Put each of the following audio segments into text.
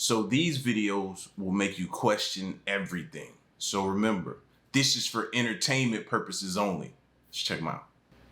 So these videos will make you question everything. So remember, this is for entertainment purposes only. Let's check them out.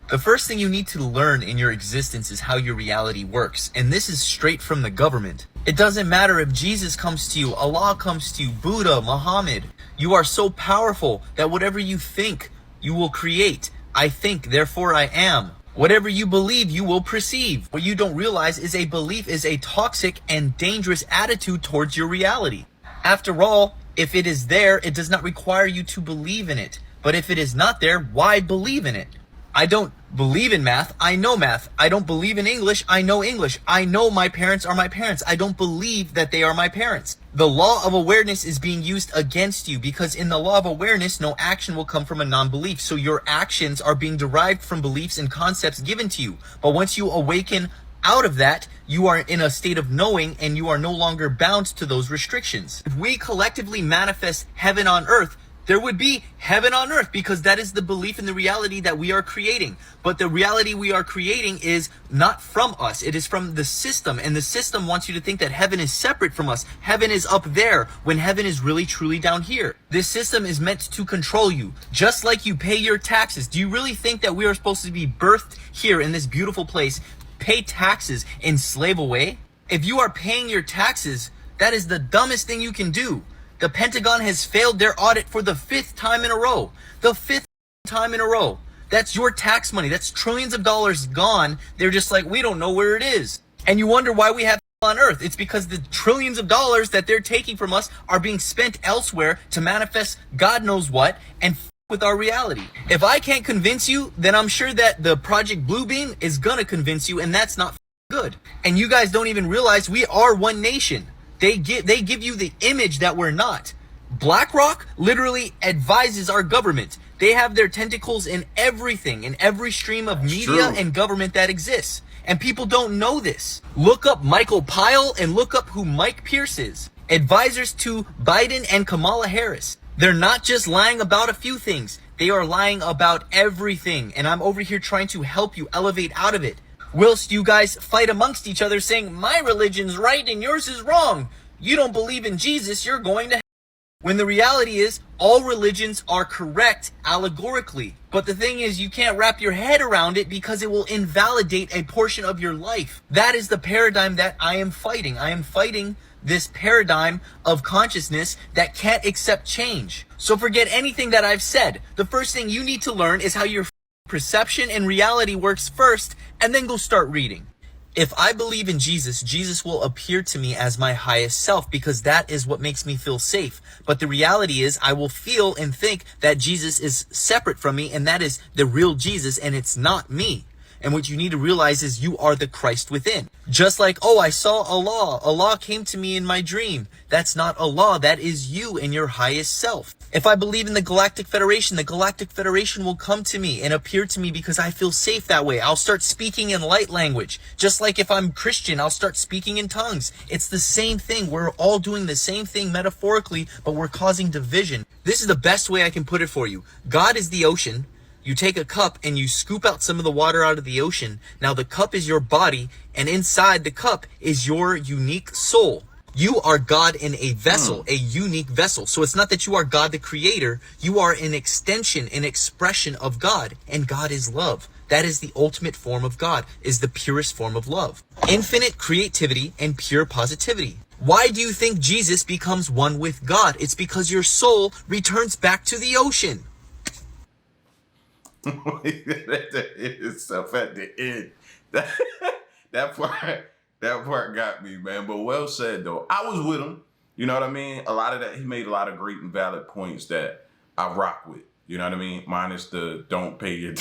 The first thing you need to learn in your existence is how your reality works, and this is straight from the government. It doesn't matter if Jesus comes to you, Allah comes to you, Buddha, Muhammad. You are so powerful that whatever you think, you will create. I think, therefore I am. Whatever you believe, you will perceive. What you don't realize is a belief is a toxic and dangerous attitude towards your reality. After all, if it is there, it does not require you to believe in it. But if it is not there, why believe in it? I don't believe in math. I know math. I don't believe in English. I know English. I know my parents are my parents. I don't believe that they are my parents. The law of awareness is being used against you because in the law of awareness, no action will come from a non-belief. So your actions are being derived from beliefs and concepts given to you. But once you awaken out of that, you are in a state of knowing and you are no longer bound to those restrictions. If we collectively manifest heaven on earth, there would be heaven on earth because that is the belief and the reality that we are creating. But the reality we are creating is not from us. It is from the system. And the system wants you to think that heaven is separate from us. Heaven is up there when heaven is really truly down here. This system is meant to control you, just like you pay your taxes. Do you really think that we are supposed to be birthed here in this beautiful place, pay taxes, and slave away? If you are paying your taxes, that is the dumbest thing you can do. The Pentagon has failed their audit for the 5th time in a row. The 5th time in a row. That's your tax money. That's trillions of dollars gone. They're just like, we don't know where it is. And you wonder why we have on earth. It's because the trillions of dollars that they're taking from us are being spent elsewhere to manifest God knows what and with our reality. If I can't convince you, then I'm sure that the Project Bluebeam is gonna convince you, and that's not good. And you guys don't even realize we are one nation. They give you the image that we're not. BlackRock literally advises our government. They have their tentacles in everything, in every stream of media and government that exists. And people don't know this. Look up Michael Pyle and look up who Mike Pierce is. Advisors to Biden and Kamala Harris. They're not just lying about a few things. They are lying about everything. And I'm over here trying to help you elevate out of it. Whilst you guys fight amongst each other saying, my religion's right and yours is wrong. You don't believe in Jesus, you're going to hell. When the reality is, all religions are correct allegorically. But the thing is, you can't wrap your head around it because it will invalidate a portion of your life. That is the paradigm that I am fighting. I am fighting this paradigm of consciousness that can't accept change. So forget anything that I've said. The first thing you need to learn is how your perception and reality works first, and then go start reading. If I believe in Jesus, Jesus will appear to me as my highest self because that is what makes me feel safe. But the reality is I will feel and think that Jesus is separate from me and that is the real Jesus and it's not me. And what you need to realize is you are the Christ within. Just like, oh, I saw Allah. Allah came to me in my dream. That's not Allah. That is you and your highest self. If I believe in the Galactic Federation will come to me and appear to me because I feel safe that way. I'll start speaking in light language. Just like if I'm Christian, I'll start speaking in tongues. It's the same thing. We're all doing the same thing metaphorically, but we're causing division. This is the best way I can put it for you. God is the ocean. You take a cup and you scoop out some of the water out of the ocean. Now the cup is your body, and inside the cup is your unique soul. You are God in a vessel, a unique vessel. So it's not that you are God the creator. You are an extension, an expression of God. And God is love. That is the ultimate form of God, is the purest form of love. Infinite creativity and pure positivity. Why do you think Jesus becomes one with God? It's because your soul returns back to the ocean. Itself at the end. That part got me, man. But well said though. I was with him. You know what I mean? A lot of that, he made a lot of great and valid points that I rock with. You know what I mean? Minus the don't pay your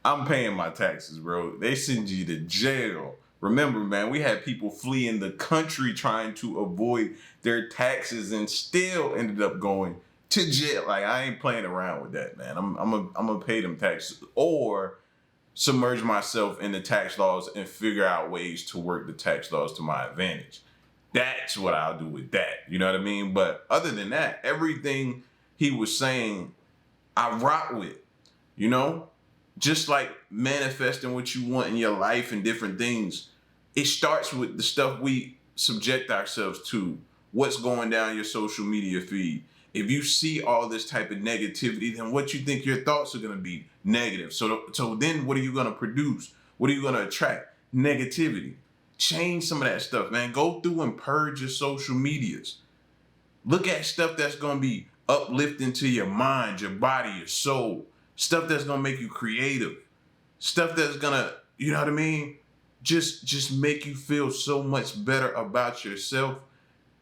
I'm paying my taxes, bro. They send you to jail. Remember, man, we had people fleeing the country trying to avoid their taxes and still ended up going to jail. Like, I ain't playing around with that, man. I'm gonna pay them taxes or submerge myself in the tax laws and figure out ways to work the tax laws to my advantage. That's what I'll do with that. You know what I mean? But other than that, everything he was saying, I rock with, you know? Just like manifesting what you want in your life and different things, it starts with the stuff we subject ourselves to what's going down your social media feed. If you see all this type of negativity, then what you think your thoughts are going to be negative. So then what are you going to produce? What are you going to attract? Negativity. Change some of that stuff, man. Go through and purge your social medias. Look at stuff that's going to be uplifting to your mind, your body, your soul. Stuff that's going to make you creative. Stuff that's going to, you know what I mean? Just make you feel so much better about yourself.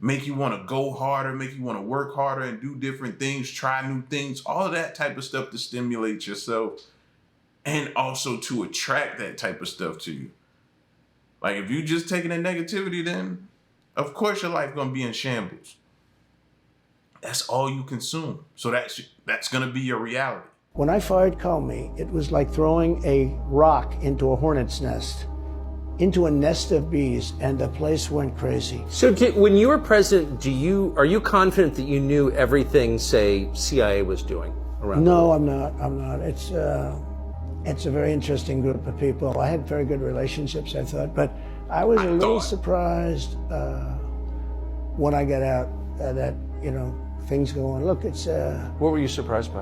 Make you want to go harder, make you want to work harder and do different things, try new things, all of that type of stuff to stimulate yourself and also to attract that type of stuff to you. Like if you just taking the negativity, then of course your life gonna be in shambles. That's all you consume. So that's gonna be your reality. When I fired Comey, it was like throwing a rock into a hornet's nest, into a nest of bees, and the place went crazy. So when you were president, are you confident that you knew everything, say, CIA was doing around the world? No, I'm not. It's a very interesting group of people. I had very good relationships, I thought, but I was a little surprised when I got out that, things go on. Look, it's... What were you surprised by?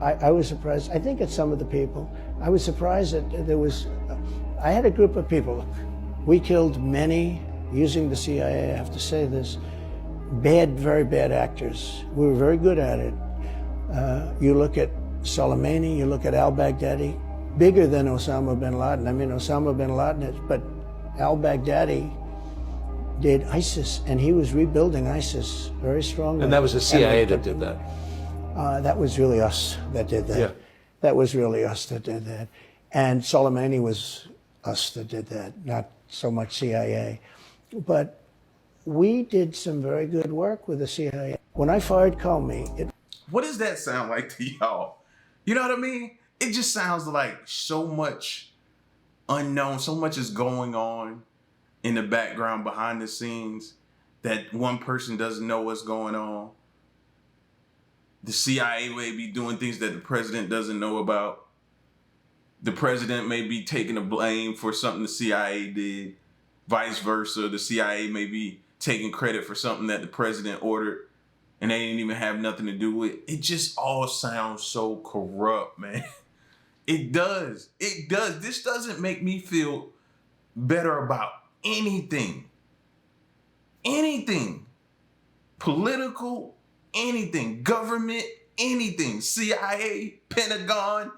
I was surprised, I think, at some of the people. I was surprised that there was... I had a group of people. We killed many, using the CIA, I have to say this, very bad actors. We were very good at it. You look at Soleimani, you look at al-Baghdadi, bigger than Osama bin Laden. I mean, Osama bin Laden, but al-Baghdadi did ISIS, and he was rebuilding ISIS very strongly. And that was the CIA that did that? That was really us that did that. Yeah. That was really us that did that. And Soleimani was us that did that, not so much CIA. But we did some very good work with the CIA. When I fired Comey, what does that sound like to y'all? You know what I mean? It just sounds like so much unknown, so much is going on in the background behind the scenes that one person doesn't know what's going on. The CIA may be doing things that the president doesn't know about. The president may be taking the blame for something the CIA did. Vice versa, the CIA may be taking credit for something that the president ordered and they didn't even have nothing to do with. It just all sounds so corrupt, man. It does. It does. This doesn't make me feel better about anything. Anything. Political, anything. Government, anything. CIA, Pentagon.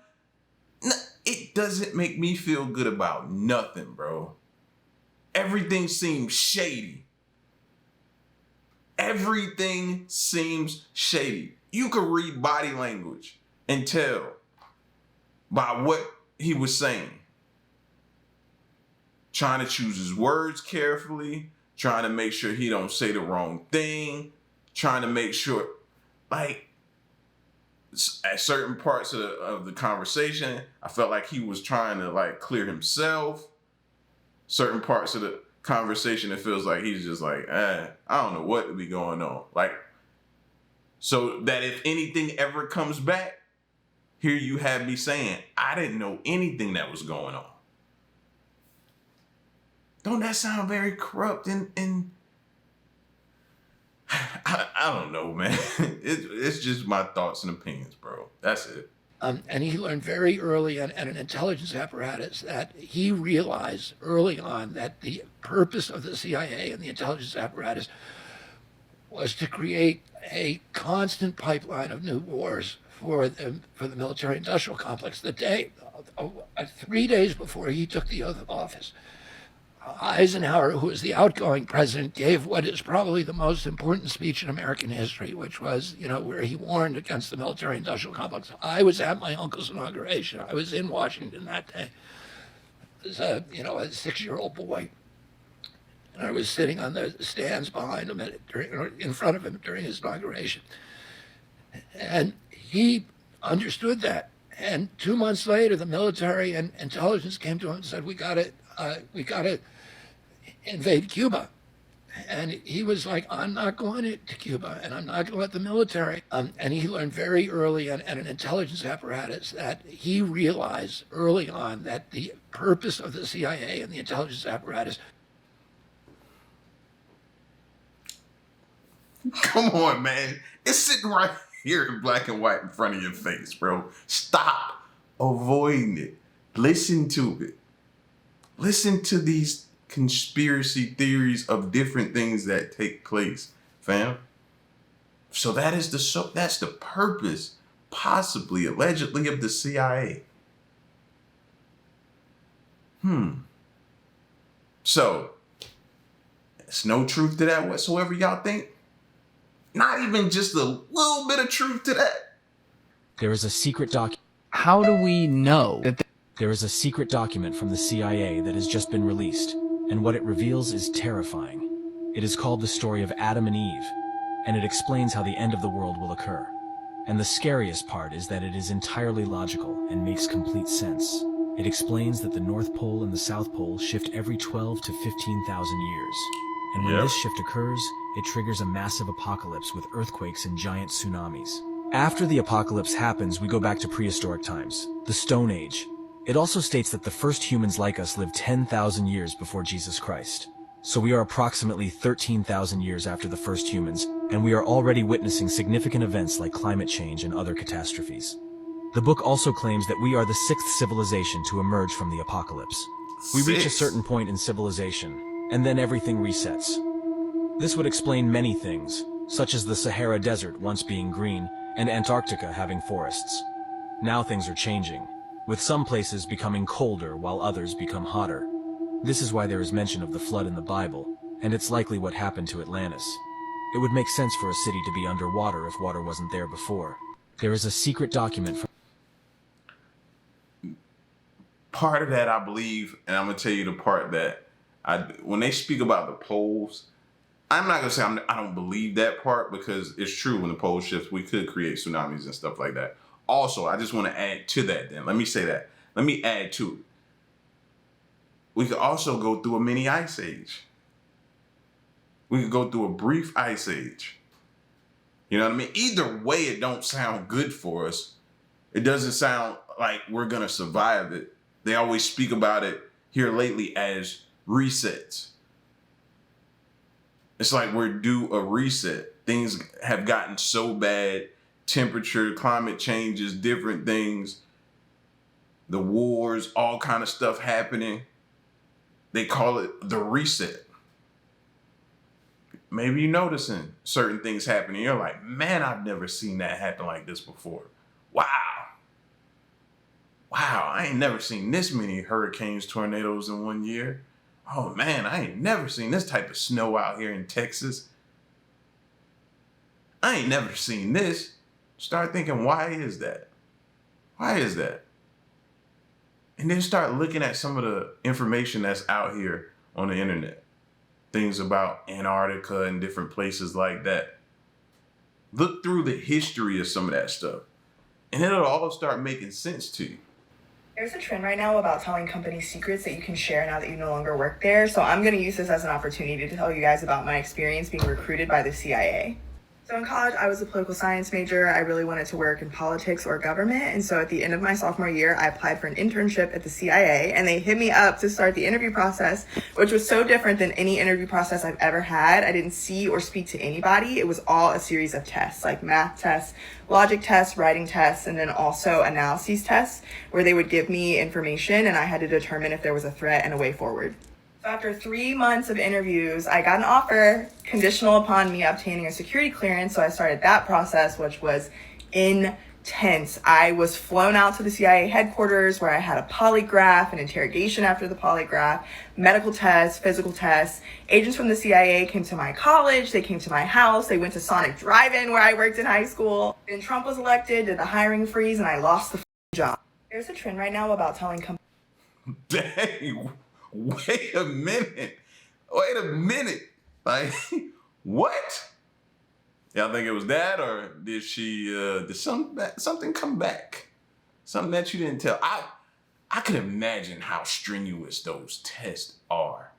It doesn't make me feel good about nothing, bro. Everything seems shady. Everything seems shady. You could read body language and tell by what he was saying. Trying to choose his words carefully, trying to make sure he don't say the wrong thing, trying to make sure, like, at certain parts of the conversation, I felt like he was trying to, like, clear himself. Certain parts of the conversation, it feels like he's just like, I don't know what would be going on. Like, so that if anything ever comes back, here you have me saying, I didn't know anything that was going on. Don't that sound very corrupt and I don't know, man. It's just my thoughts and opinions, bro. That's it. And he learned very early at an intelligence apparatus that he realized early on that the purpose of the CIA and the intelligence apparatus was to create a constant pipeline of new wars for the military-industrial complex. 3 days before he took the oath of office, Eisenhower, who was the outgoing president, gave what is probably the most important speech in American history, which was, where he warned against the military-industrial complex. I was at my uncle's inauguration. I was in Washington that day. As a 6-year-old boy. And I was sitting on the stands behind him, in front of him during his inauguration. And he understood that. And 2 months later, the military and intelligence came to him and said, we got to invade Cuba. And he was like, I'm not going to Cuba, and I'm not going to let the military. And he learned very early at an intelligence apparatus that he realized early on that the purpose of the CIA and the intelligence apparatus. Come on, man. It's sitting right here in black and white in front of your face, bro. Stop avoiding it. Listen to it. Listen to these conspiracy theories of different things that take place, fam. So that's the purpose, possibly, allegedly, of the CIA. So, there's no truth to that whatsoever, y'all think? Not even just a little bit of truth to that. There is a secret document. How do we know that There is a secret document from the CIA that has just been released, and what it reveals is terrifying. It is called the story of Adam and Eve, and it explains how the end of the world will occur. And the scariest part is that it is entirely logical and makes complete sense. It explains that the North Pole and the South Pole shift every 12 to 15,000 years. And when this shift occurs, it triggers a massive apocalypse with earthquakes and giant tsunamis. After the apocalypse happens, we go back to prehistoric times, the Stone Age. It also states that the first humans like us lived 10,000 years before Jesus Christ. So we are approximately 13,000 years after the first humans, and we are already witnessing significant events like climate change and other catastrophes. The book also claims that we are the sixth civilization to emerge from the apocalypse. We reach a certain point in civilization, and then everything resets. This would explain many things, such as the Sahara Desert once being green and Antarctica having forests. Now things are changing, with some places becoming colder while others become hotter. This is why there is mention of the flood in the Bible, and it's likely what happened to Atlantis. It would make sense for a city to be underwater if water wasn't there before. There is a secret document from Part of that I believe, and I'm gonna tell you the part that when they speak about the poles, I'm not gonna say I don't believe that part, because it's true. When the pole shifts, we could create tsunamis and stuff like that. Also, I just want to add to that. Then let me say that. Let me add to it. We could also go through a mini ice age. We could go through a brief ice age. You know what I mean? Either way, it don't sound good for us. It doesn't sound like we're gonna survive it. They always speak about it here lately as resets. It's like we're due a reset. Things have gotten so bad. Temperature, climate changes, different things. The wars, all kind of stuff happening. They call it the reset. Maybe you're noticing certain things happening. You're like, man, I've never seen that happen like this before. Wow, I ain't never seen this many hurricanes, tornadoes in one year. Oh man, I ain't never seen this type of snow out here in Texas. I ain't never seen this. Start thinking, why is that? Why is that? And then start looking at some of the information that's out here on the internet. Things about Antarctica and different places like that. Look through the history of some of that stuff, and it'll all start making sense to you. There's a trend right now about telling companies secrets that you can share now that you no longer work there. So I'm going to use this as an opportunity to tell you guys about my experience being recruited by the CIA. So in college, I was a political science major. I really wanted to work in politics or government. And so at the end of my sophomore year, I applied for an internship at the CIA, and they hit me up to start the interview process, which was so different than any interview process I've ever had. I didn't see or speak to anybody. It was all a series of tests, like math tests, logic tests, writing tests, and then also analyses tests, where they would give me information and I had to determine if there was a threat and a way forward. After 3 months of interviews, I got an offer conditional upon me obtaining a security clearance. So I started that process, which was intense. I was flown out to the CIA headquarters where I had a polygraph, an interrogation after the polygraph, medical tests, physical tests. Agents from the CIA came to my college. They came to my house. They went to Sonic Drive-In where I worked in high school. Then Trump was elected, did the hiring freeze, and I lost the job. There's a trend right now about telling companies. Dang. Wait a minute. Like, what? Y'all think it was that, or did she, did something come back? Something that you didn't tell? I could imagine how strenuous those tests are.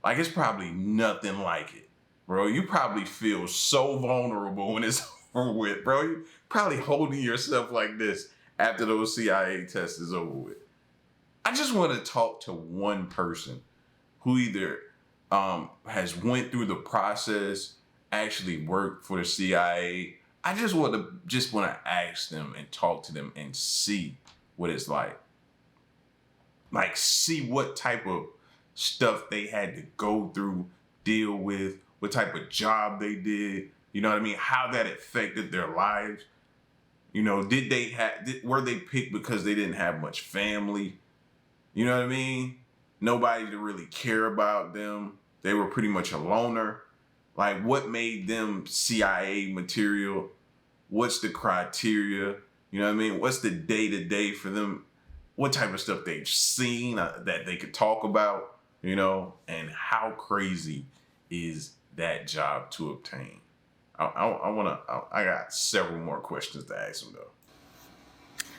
Like, it's probably nothing like it, bro. You probably feel so vulnerable when it's over with, bro. You probably holding yourself like this after those CIA tests is over with. I just want to talk to one person who either has went through the process actually worked for the CIA, I just want to ask them and talk to them and see what it's like. Like, see what type of stuff they had to go through, deal with, what type of job they did. You know what I mean? How that affected their lives. You know, were they picked because they didn't have much family? You know what I mean? Nobody to really care about them. They were pretty much a loner. Like, what made them CIA material? What's the criteria? You know what I mean? What's the day-to-day for them? What type of stuff they've seen that they could talk about, you know? And how crazy is that job to obtain? I got several more questions to ask them, though.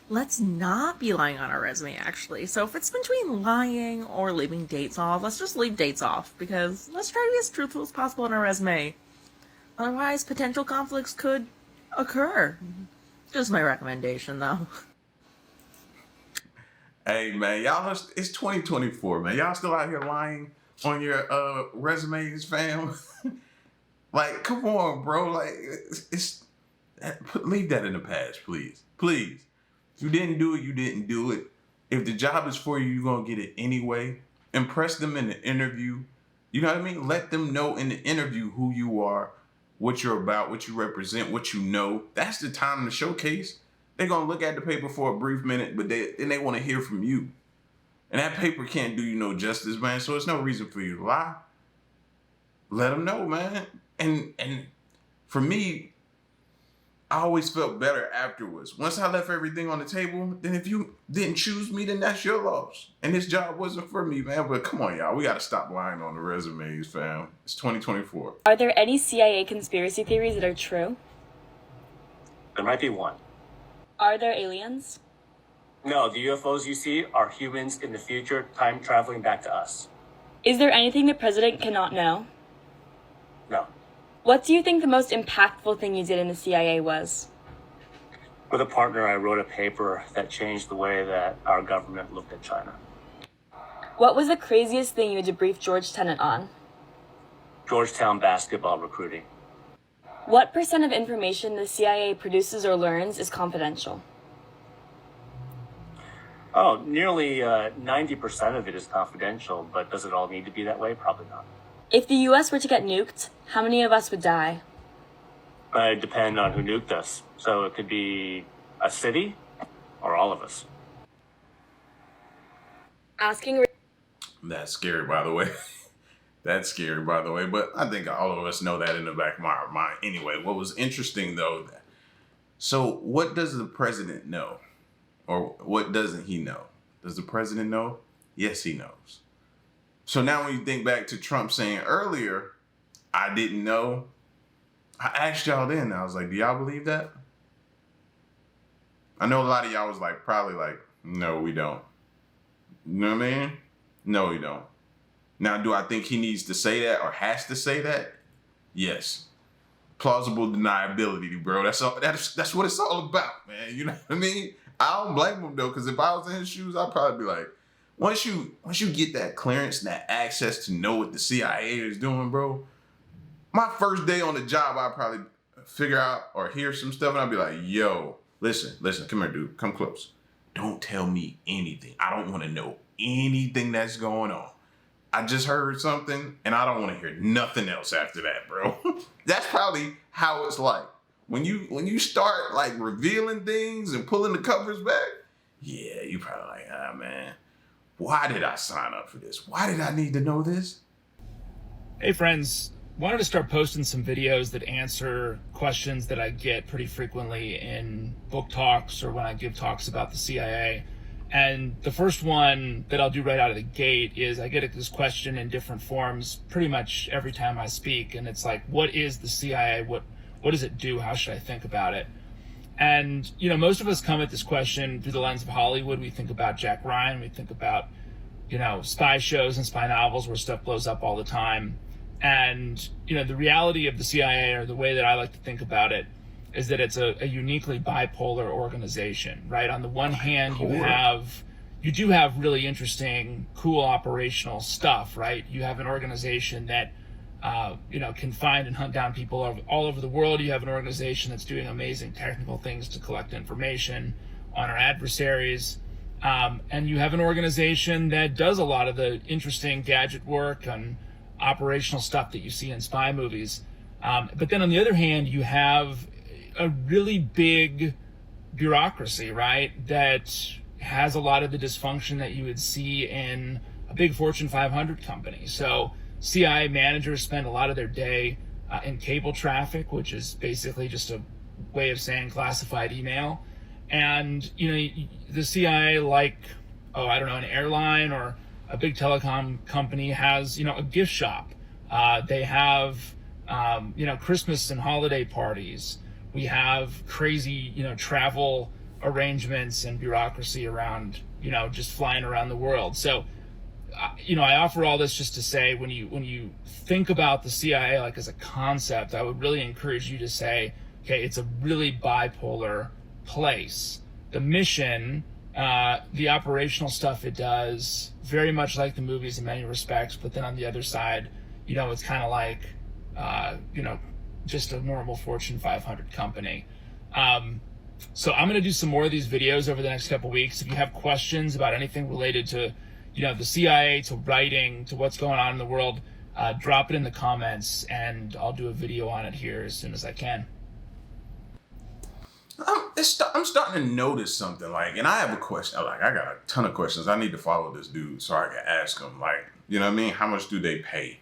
Let's not be lying on our resume, actually. So if it's between lying or leaving dates off, let's just leave dates off, because let's try to be as truthful as possible on our resume. Otherwise, potential conflicts could occur. Just my recommendation, though. Hey, man, y'all, it's 2024, man. Y'all still out here lying on your resumes, fam? Like, come on, bro. Like, leave that in the past, please. Please. If you didn't do it, you didn't do it. If the job is for you, you're going to get it anyway. Impress them in the interview. You know what I mean? Let them know in the interview who you are, what you're about, what you represent, what you know. That's the time to showcase. They're going to look at the paper for a brief minute, but then they want to hear from you. And that paper can't do you no justice, man. So it's no reason for you to lie. Let them know, man. And for me, I always felt better afterwards. Once I left everything on the table, then if you didn't choose me, then that's your loss. And this job wasn't for me, man. But come on, y'all. We got to stop lying on the resumes, fam. It's 2024. Are there any CIA conspiracy theories that are true? There might be one. Are there aliens? No, the UFOs you see are humans in the future, time traveling back to us. Is there anything the president cannot know? No. What do you think the most impactful thing you did in the CIA was? With a partner, I wrote a paper that changed the way that our government looked at China. What was the craziest thing you had to brief George Tenet on? Georgetown basketball recruiting. What % of information the CIA produces or learns is confidential? Oh, nearly 90% of it is confidential, but does it all need to be that way? Probably not. If the US were to get nuked, how many of us would die? It depends on who nuked us. So it could be a city or all of us. That's scary, by the way. That's scary, by the way. But I think all of us know that in the back of our mind. Anyway, what was interesting, though, so what does the president know? Or what doesn't he know? Does the president know? Yes, he knows. So now when you think back to Trump saying earlier, I didn't know, I asked y'all then, I was like, do y'all believe that? I know a lot of y'all was like, probably like, no, we don't. You know what I mean? No, we don't. Now, do I think he needs to say that or has to say that? Yes. Plausible deniability, bro. That's what it's all about, man. You know what I mean? I don't blame him though, because if I was in his shoes, I'd probably be like, once you get that clearance and that access to know what the CIA is doing, bro, my first day on the job, I'd probably figure out or hear some stuff and I'd be like, yo, listen, come here, dude, come close. Don't tell me anything. I don't want to know anything that's going on. I just heard something and I don't want to hear nothing else after that, bro. That's probably how it's like. When you start like revealing things and pulling the covers back, yeah, you probably like, ah, man, why did I sign up for this? Why did I need to know this? Hey friends, wanted to start posting some videos that answer questions that I get pretty frequently in book talks or when I give talks about the CIA. And the first one that I'll do right out of the gate is I get this question in different forms pretty much every time I speak. And it's like, what is the CIA? What does it do? How should I think about it? And, you know, most of us come at this question through the lens of Hollywood. We think about Jack Ryan. We think about, you know, spy shows and spy novels where stuff blows up all the time. And, you know, the reality of the CIA, or the way that I like to think about it, is that it's a uniquely bipolar organization, right? On the one hand, you do have really interesting, cool operational stuff, right? You have an organization that can find and hunt down people all over the world. You have an organization that's doing amazing technical things to collect information on our adversaries. And you have an organization that does a lot of the interesting gadget work and operational stuff that you see in spy movies. But then on the other hand, you have a really big bureaucracy, right, that has a lot of the dysfunction that you would see in a big Fortune 500 company. So CIA managers spend a lot of their day in cable traffic, which is basically just a way of saying classified email. And, the CIA, like, an airline or a big telecom company has, a gift shop. They have, Christmas and holiday parties. We have crazy, travel arrangements and bureaucracy around, just flying around the world. So, I offer all this just to say, when you think about the CIA like as a concept, I would really encourage you to say, okay, it's a really bipolar place. The mission, the operational stuff it does, very much like the movies in many respects, but then on the other side, it's kind of like, just a normal Fortune 500 company. So I'm going to do some more of these videos over the next couple weeks. If you have questions about anything related to, the CIA, to writing, to what's going on in the world, drop it in the comments and I'll do a video on it here as soon as I can. I'm starting to notice something, and I have a question. I got a ton of questions. I need to follow this dude so I can ask him, you know what I mean? How much do they pay?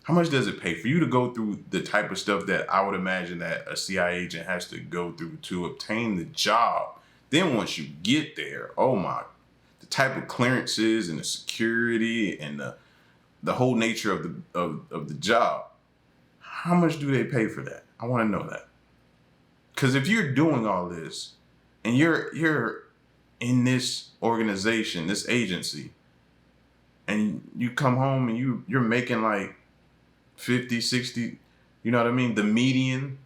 How much does it pay for you to go through the type of stuff that I would imagine that a CIA agent has to go through to obtain the job? Then once you get there, the type of clearances and the security and the whole nature of the job. How much do they pay for that? I want to know that. Because if you're doing all this and you're in this organization, this agency, and you come home and you're making like 50, 60, you know what I mean? The median,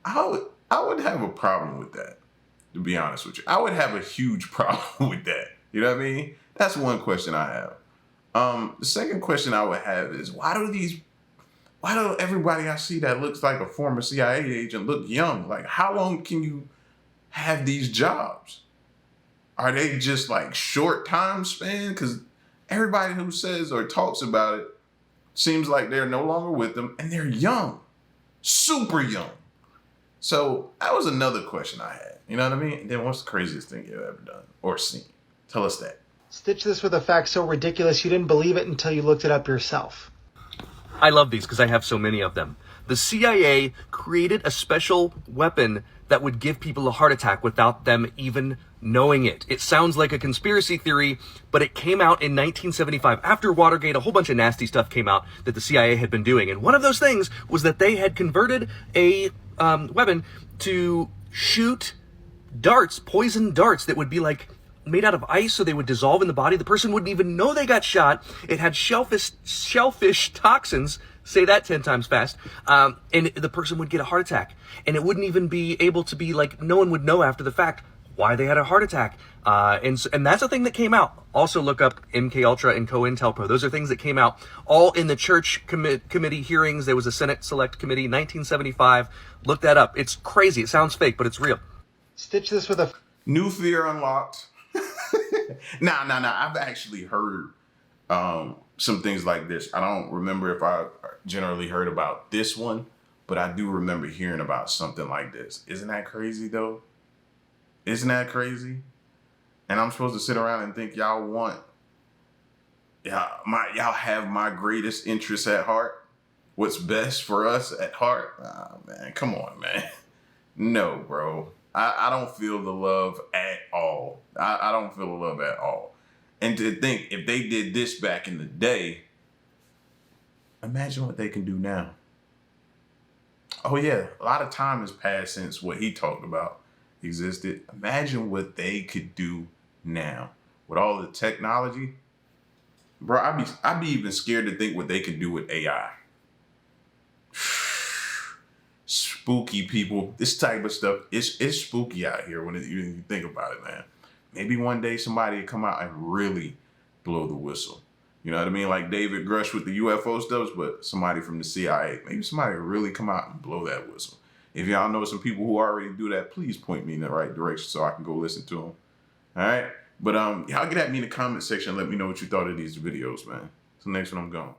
I would have a problem with that, to be honest with you. I would have a huge problem with that. You know what I mean? That's one question I have. The second question I would have is, why do everybody I see that looks like a former CIA agent look young? Like, how long can you have these jobs? Are they just like short time span? Because everybody who says or talks about it seems like they're no longer with them and they're young, super young. So that was another question I had. You know what I mean? And then what's the craziest thing you've ever done or seen? Tell us that. Stitch this with a fact so ridiculous you didn't believe it until you looked it up yourself. I love these because I have so many of them. The CIA created a special weapon that would give people a heart attack without them even knowing it. It sounds like a conspiracy theory, but it came out in 1975. After Watergate, a whole bunch of nasty stuff came out that the CIA had been doing. And one of those things was that they had converted a weapon to shoot darts, poison darts that would be like made out of ice, so they would dissolve in the body. The person wouldn't even know they got shot. It had shellfish toxins, say that 10 times fast, and the person would get a heart attack. And it wouldn't even be able to be like, no one would know after the fact why they had a heart attack. And that's a thing that came out. Also look up MKUltra and COINTELPRO. Those are things that came out all in the church committee hearings. There was a Senate Select Committee, 1975. Look that up. It's crazy. It sounds fake, but it's real. Stitch this with a... New fear unlocked. Nah. I've actually heard some things like this. I don't remember if I generally heard about this one, but I do remember hearing about something like this. Isn't that crazy, though? Isn't that crazy? And I'm supposed to sit around and think y'all have my greatest interests at heart? What's best for us at heart? Oh, man, come on, man. No, bro. I don't feel the love at all. I don't feel the love at all. And to think, if they did this back in the day, imagine what they can do now. Oh yeah, a lot of time has passed since what he talked about existed. Imagine what they could do now with all the technology. Bro, I'd be even scared to think what they could do with AI. Spooky, people. This type of stuff, it's spooky out here when you think about it, man. Maybe one day somebody will come out and really blow the whistle. You know what I mean? Like David Grush with the UFO stuff, but somebody from the CIA. Maybe somebody will really come out and blow that whistle. If y'all know some people who already do that, please point me in the right direction so I can go listen to them. All right? But y'all get at me in the comment section and let me know what you thought of these videos, man. So next one, I'm gone.